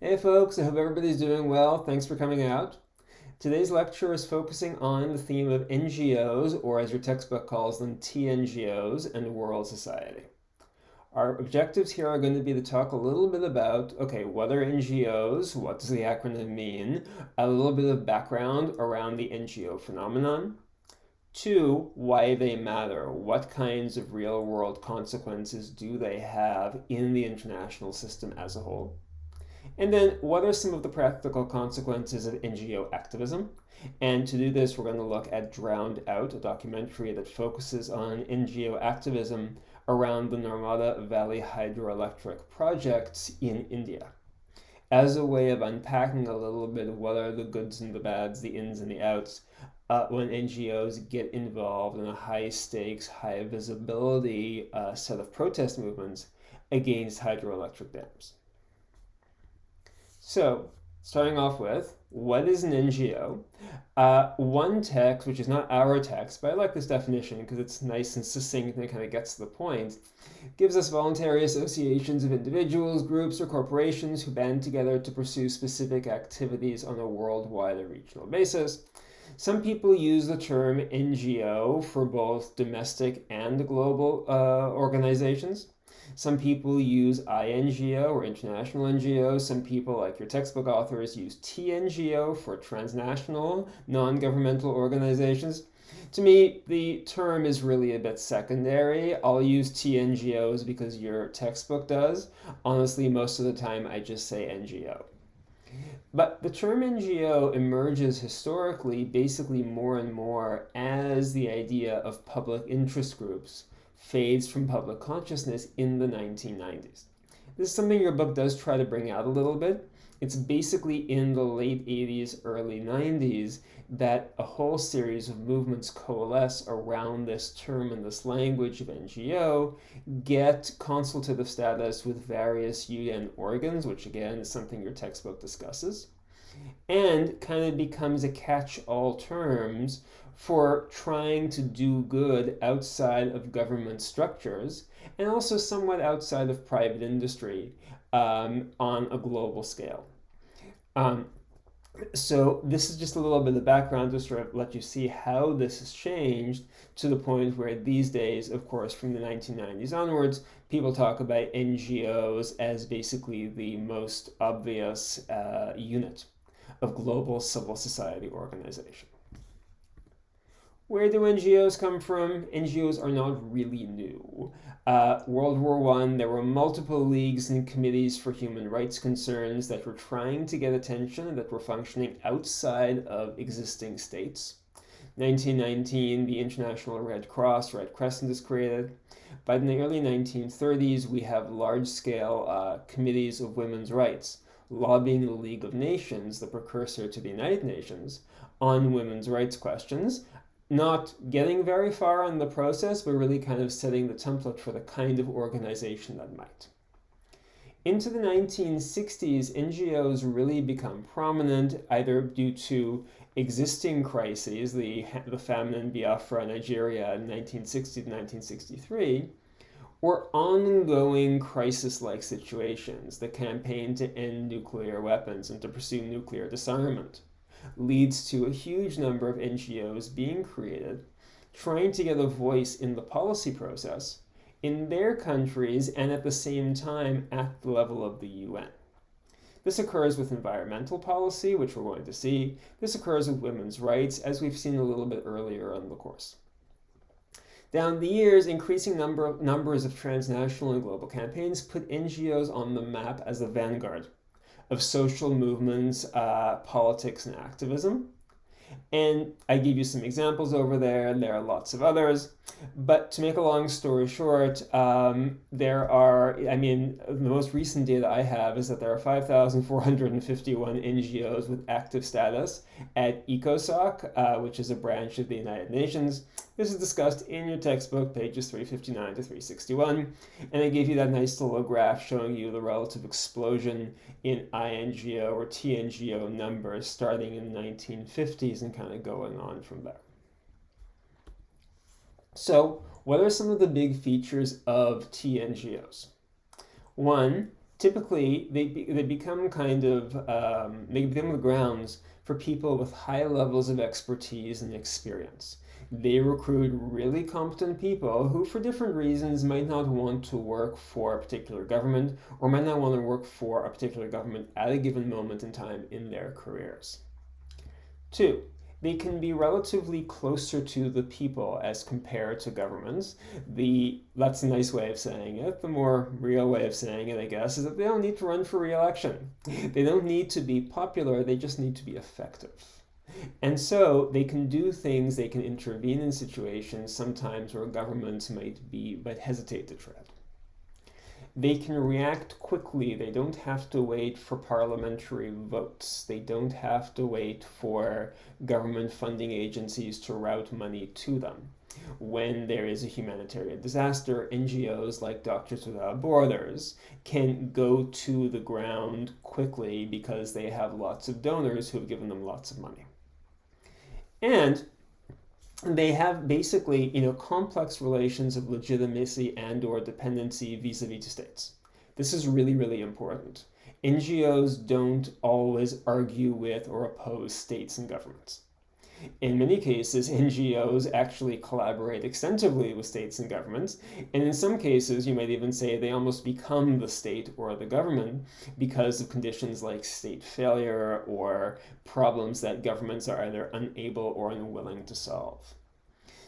Hey folks, I hope everybody's doing well. Thanks for coming out. Today's lecture is focusing on the theme of NGOs, or as your textbook calls them, TNGOs, and world society. Our objectives here are going to be to talk a little bit about, okay, what are NGOs? What does the acronym mean? A little bit of background around the NGO phenomenon. Two, why they matter. What kinds of real world consequences do they have in the international system as a whole? And then, what are some of the practical consequences of NGO activism? And to do this, we're going to look at Drowned Out, a documentary that focuses on NGO activism around the Narmada Valley hydroelectric projects in India, as a way of unpacking a little bit of what are the goods and the bads, the ins and the outs, when NGOs get involved in a high stakes, high visibility set of protest movements against hydroelectric dams. So, starting off with, what is an NGO? One text, which is not our text, but I like this definition because it's nice and succinct and it kind of gets to the point, gives us voluntary associations of individuals, groups, or corporations who band together to pursue specific activities on a worldwide or regional basis. Some people use the term NGO for both domestic and global organizations. Some people use INGO or international NGO. Some people, like your textbook authors, use TNGO for transnational, non-governmental organizations. To me, the term is really a bit secondary. I'll use TNGOs because your textbook does. Honestly, most of the time I just say NGO. But the term NGO emerges historically basically more and more as the idea of public interest groups fades from public consciousness in the 1990s. This is something your book does try to bring out a little bit. It's basically in the late 80s, early 90s that a whole series of movements coalesce around this term and this language of NGO, get consultative status with various UN organs, which again is something your textbook discusses, and kind of becomes a catch-all terms for trying to do good outside of government structures and also somewhat outside of private industry on a global scale. So this is just a little bit of background to sort of let you see how this has changed to the point where these days, of course, from the 1990s onwards, people talk about NGOs as basically the most obvious unit of global civil society organization. Where do NGOs come from? NGOs are not really new. World War I, there were multiple leagues and committees for human rights concerns that were trying to get attention and that were functioning outside of existing states. 1919, the International Red Cross, Red Crescent is created. By the early 1930s, we have large-scale committees of women's rights lobbying the League of Nations, the precursor to the United Nations, on women's rights questions, not getting very far in the process, but really kind of setting the template for the kind of organization that might. Into the 1960s, NGOs really become prominent, either due to existing crises, the famine in Biafra, Nigeria in 1960 to 1963, or ongoing crisis-like situations. The campaign to end nuclear weapons and to pursue nuclear disarmament leads to a huge number of NGOs being created, trying to get a voice in the policy process in their countries and at the same time at the level of the UN. This occurs with environmental policy, which we're going to see. This occurs with women's rights, as we've seen a little bit earlier in the course. Down the years, increasing numbers of transnational and global campaigns put NGOs on the map as the vanguard of social movements, politics, and activism. And I give you some examples over there, and there are lots of others. But to make a long story short, there are, the most recent data I have is that there are 5,451 NGOs with active status at ECOSOC, which is a branch of the United Nations. This is discussed in your textbook, pages 359 to 361. And I gave you that nice little graph showing you the relative explosion in INGO or TNGO numbers starting in the 1950s and kind of going on from there. So, what are some of the big features of TNGOs? One, Typically, they become they become the grounds for people with high levels of expertise and experience. They recruit really competent people who, for different reasons, might not want to work for a particular government or might not want to work for a particular government at a given moment in time in their careers. Two, they can be relatively closer to the people as compared to governments. That's a nice way of saying it. The more real way of saying it, I guess, is that they don't need to run for re-election. They don't need to be popular, they just need to be effective. And so they can do things, they can intervene in situations sometimes where governments might hesitate to tread. They can react quickly. They don't have to wait for parliamentary votes. They don't have to wait for government funding agencies to route money to them. When there is a humanitarian disaster, NGOs like Doctors Without Borders can go to the ground quickly because they have lots of donors who have given them lots of money. And they have basically, complex relations of legitimacy and or dependency vis-a-vis to states. This is really, really important. NGOs don't always argue with or oppose states and governments. In many cases, NGOs actually collaborate extensively with states and governments, and in some cases, you might even say they almost become the state or the government because of conditions like state failure or problems that governments are either unable or unwilling to solve.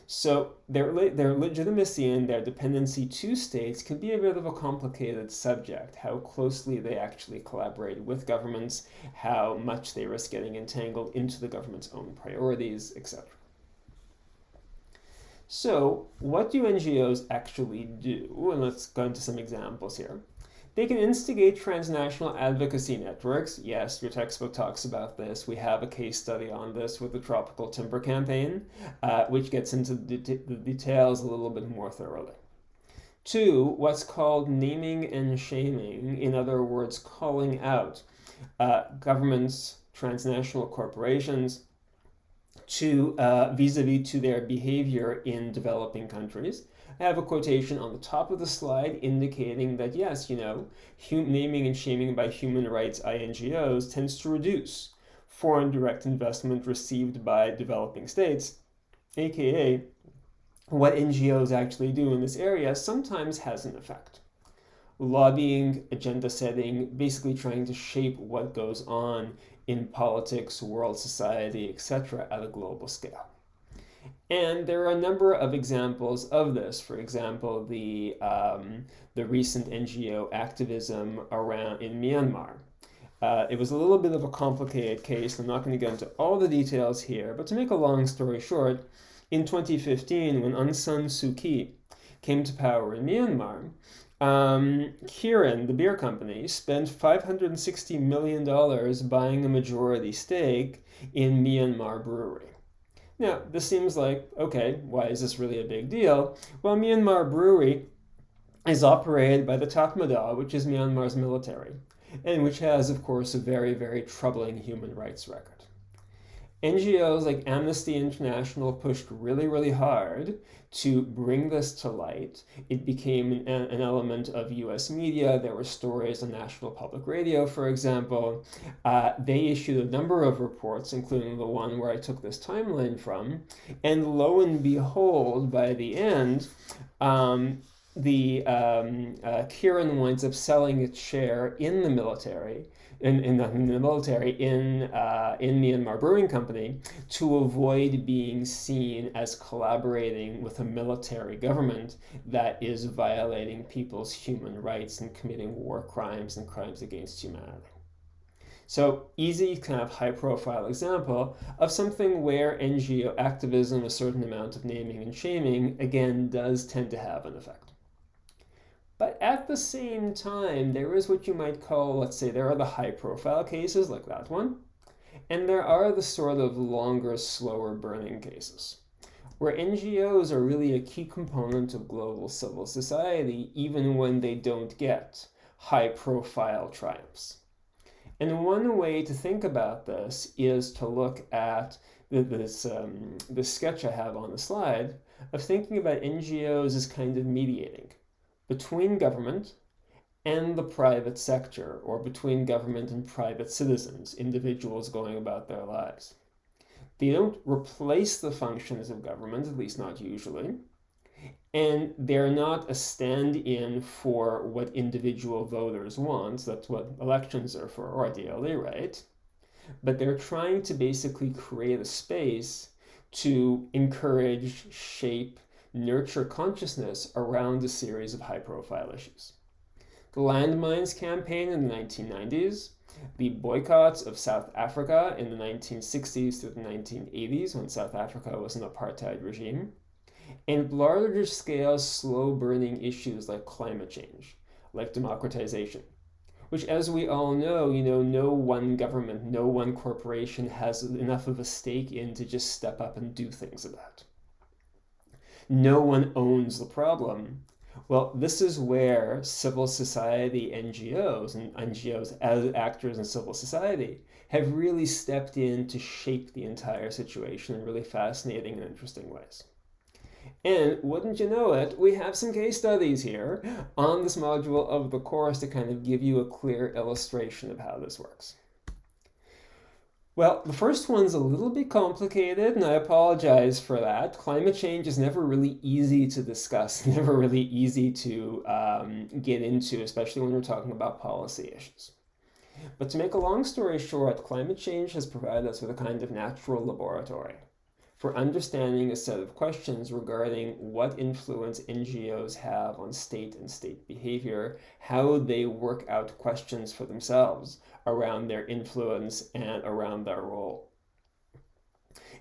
So their legitimacy and their dependency to states can be a bit of a complicated subject, how closely they actually collaborate with governments, how much they risk getting entangled into the government's own priorities, etc. So what do NGOs actually do? And let's go into some examples here. They can instigate transnational advocacy networks. Yes, your textbook talks about this. We have a case study on this with the Tropical Timber Campaign, which gets into the details a little bit more thoroughly. Two, what's called naming and shaming, in other words, calling out governments, transnational corporations, to vis-a-vis to their behavior in developing countries. I have a quotation on the top of the slide indicating that yes, naming and shaming by human rights NGOs tends to reduce foreign direct investment received by developing states, aka what NGOs actually do in this area sometimes has an effect. Lobbying, agenda setting, basically trying to shape what goes on in politics, world society, etc. at a global scale. And there are a number of examples of this. For example, the recent NGO activism around in Myanmar. It was a little bit of a complicated case. I'm not going to get into all the details here, but to make a long story short, in 2015, when Aung San Suu Kyi came to power in Myanmar, Kirin, the beer company, spent $560 million buying a majority stake in Myanmar Brewery. Now, this seems like, okay, why is this really a big deal? Well, Myanmar Brewery is operated by the Tatmadaw, which is Myanmar's military, and which has, of course, a very, very troubling human rights record. NGOs like Amnesty International pushed really, really hard to bring this to light. It became an element of US media. There were stories on National Public Radio, for example. They issued a number of reports, including the one where I took this timeline from. And lo and behold, by the end, Kirin winds up selling its share in the military, in the military in Myanmar Brewing Company to avoid being seen as collaborating with a military government that is violating people's human rights and committing war crimes and crimes against humanity. So easy, kind of high-profile example of something where NGO activism, a certain amount of naming and shaming, again, does tend to have an effect. But at the same time, there is what you might call, let's say, there are the high-profile cases, like that one, and there are the sort of longer, slower burning cases, where NGOs are really a key component of global civil society, even when they don't get high-profile triumphs. And one way to think about this is to look at this sketch I have on the slide of thinking about NGOs as kind of mediating between government and the private sector, or between government and private citizens, individuals going about their lives. They don't replace the functions of government, at least not usually, and they're not a stand-in for what individual voters want. That's what elections are for, ideally, right? But they're trying to basically create a space to encourage, shape, nurture consciousness around a series of high-profile issues. The landmines campaign in the 1990s, the boycotts of South Africa in the 1960s to the 1980s when South Africa was an apartheid regime, and larger scale, slow burning issues like climate change, like democratization, which, as we all know, no one government, no one corporation has enough of a stake in to just step up and do things about. No one owns the problem. Well, this is where civil society NGOs and NGOs as actors in civil society have really stepped in to shape the entire situation in really fascinating and interesting ways. And wouldn't you know it, we have some case studies here on this module of the course to kind of give you a clear illustration of how this works. Well, the first one's a little bit complicated, and I apologize for that. Climate change is never really easy to discuss, never really easy to get into, especially when we're talking about policy issues. But to make a long story short, climate change has provided us with a kind of natural laboratory for understanding a set of questions regarding what influence NGOs have on state and state behavior, how they work out questions for themselves around their influence and around their role.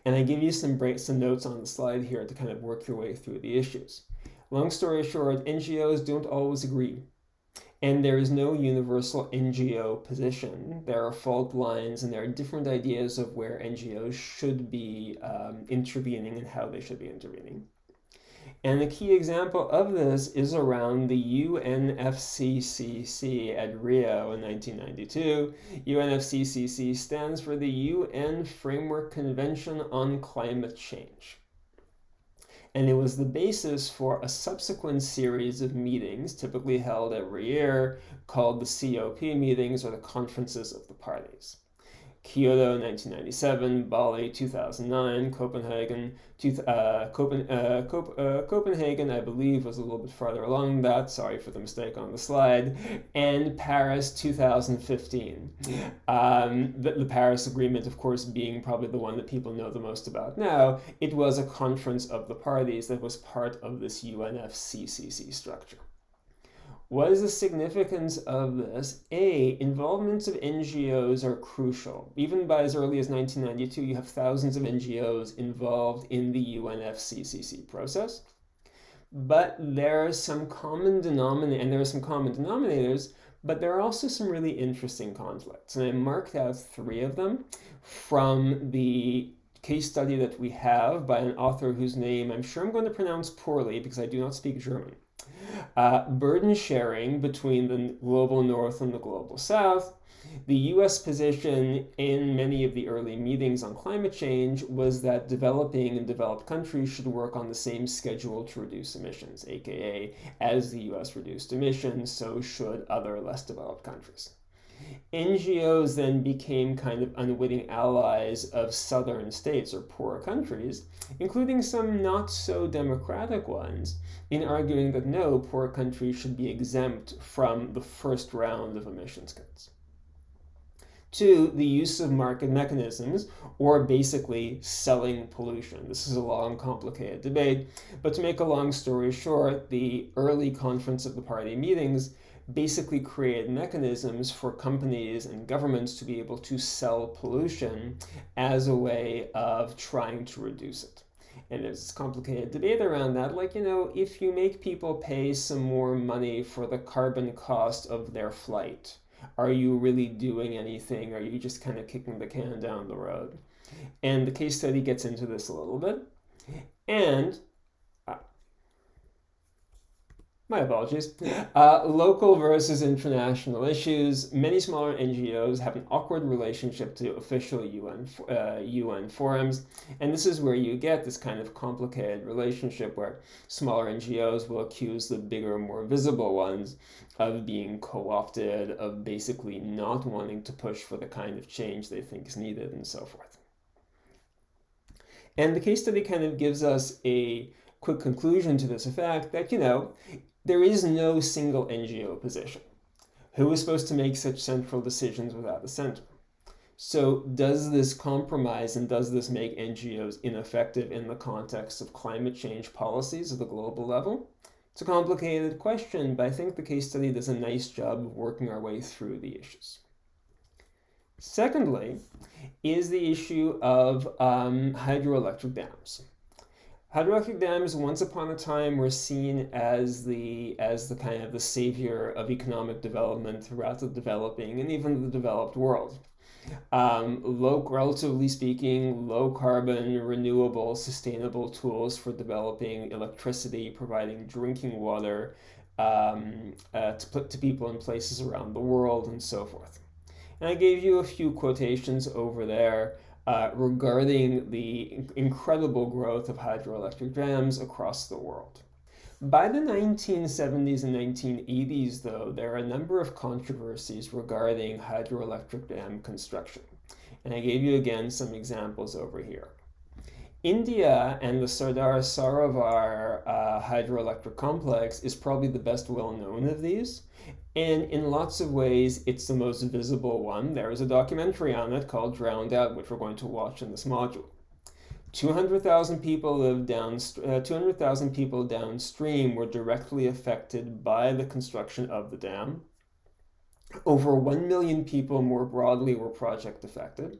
And I give you some notes on the slide here to kind of work your way through the issues. Long story short, NGOs don't always agree. And there is no universal NGO position. There are fault lines, and there are different ideas of where NGOs should be intervening and how they should be intervening. And a key example of this is around the UNFCCC at Rio in 1992. UNFCCC stands for the UN Framework Convention on Climate Change. And it was the basis for a subsequent series of meetings, typically held every year, called the COP meetings, or the Conferences of the Parties. Kyoto 1997, Bali 2009, Copenhagen, Copenhagen, I believe, was a little bit farther along that. Sorry for the mistake on the slide. And Paris 2015. The Paris Agreement, of course, being probably the one that people know the most about now. It was a conference of the parties that was part of this UNFCCC structure. What is the significance of this? A, involvements of NGOs are crucial. Even by as early as 1992, you have thousands of NGOs involved in the UNFCCC process. But there are some common denominators, but there are also some really interesting conflicts. And I marked out 3 of them from the case study that we have by an author whose name I'm sure I'm going to pronounce poorly because I do not speak German. Burden sharing between the global north and the global south. The US position in many of the early meetings on climate change was that developing and developed countries should work on the same schedule to reduce emissions, aka as the US reduced emissions, so should other less developed countries. NGOs then became kind of unwitting allies of southern states or poorer countries, including some not so democratic ones, in arguing that no, poor countries should be exempt from the first round of emissions cuts. 2, the use of market mechanisms, or basically selling pollution. This is a long, complicated debate, but to make a long story short, the early Conference of the Party meetings basically created mechanisms for companies and governments to be able to sell pollution as a way of trying to reduce it. And there's this complicated debate around that, like, if you make people pay some more money for the carbon cost of their flight, are you really doing anything? Are you just kind of kicking the can down the road? And the case study gets into this a little bit. And My apologies. Local versus international issues. Many smaller NGOs have an awkward relationship to official UN forums, and this is where you get this kind of complicated relationship where smaller NGOs will accuse the bigger, more visible ones of being co-opted, of basically not wanting to push for the kind of change they think is needed, and so forth. And the case study kind of gives us a quick conclusion to this effect that, there is no single NGO position. Who is supposed to make such central decisions without a center? So does this compromise and does this make NGOs ineffective in the context of climate change policies at the global level? It's a complicated question, but I think the case study does a nice job of working our way through the issues. Secondly, is the issue of hydroelectric dams. Hydroelectric dams, once upon a time, were seen as the kind of the savior of economic development throughout the developing and even the developed world. Relatively speaking, low carbon, renewable, sustainable tools for developing electricity, providing drinking water to put to people in places around the world, and so forth. And I gave you a few quotations over there regarding the incredible growth of hydroelectric dams across the world. By the 1970s and 1980s, though, there are a number of controversies regarding hydroelectric dam construction. And I gave you again some examples over here. India and the Sardar Sarovar hydroelectric complex is probably the best well-known of these. And in lots of ways, it's the most visible one. There is a documentary on it called Drowned Out, which we're going to watch in this module. 200,000 people 200,000 people downstream were directly affected by the construction of the dam. Over 1 million people more broadly were project affected.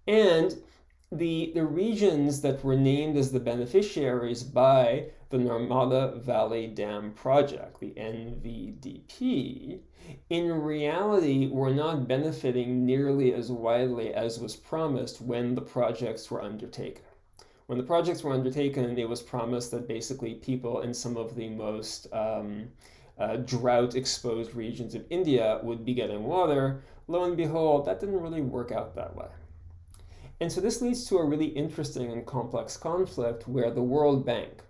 And the regions that were named as the beneficiaries by the Narmada Valley Dam Project, the NVDP, in reality were not benefiting nearly as widely as was promised when the projects were undertaken. When the projects were undertaken, it was promised that basically people in some of the most drought-exposed regions of India would be getting water. Lo and behold, that didn't really work out that way. And so this leads to a really interesting and complex conflict where the World Bank,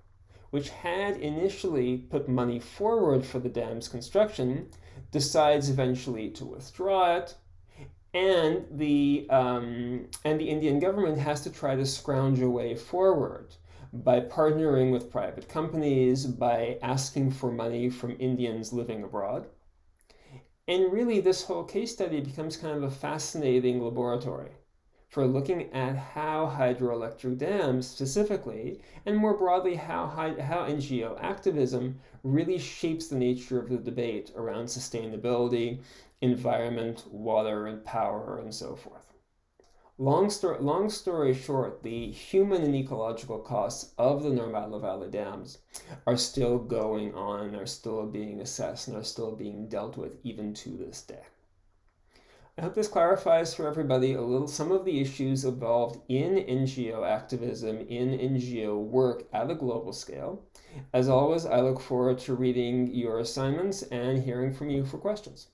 which had initially put money forward for the dam's construction, decides eventually to withdraw it, and the Indian government has to try to scrounge a way forward by partnering with private companies, by asking for money from Indians living abroad. And really, this whole case study becomes kind of a fascinating laboratory for looking at how hydroelectric dams specifically, and more broadly how NGO activism really shapes the nature of the debate around sustainability, environment, water, and power, and so forth. Long story short, the human and ecological costs of the Narmada Valley dams are still going on, are still being assessed, and are still being dealt with even to this day. I hope this clarifies for everybody a little some of the issues involved in NGO activism, in NGO work at a global scale. As always, I look forward to reading your assignments and hearing from you for questions.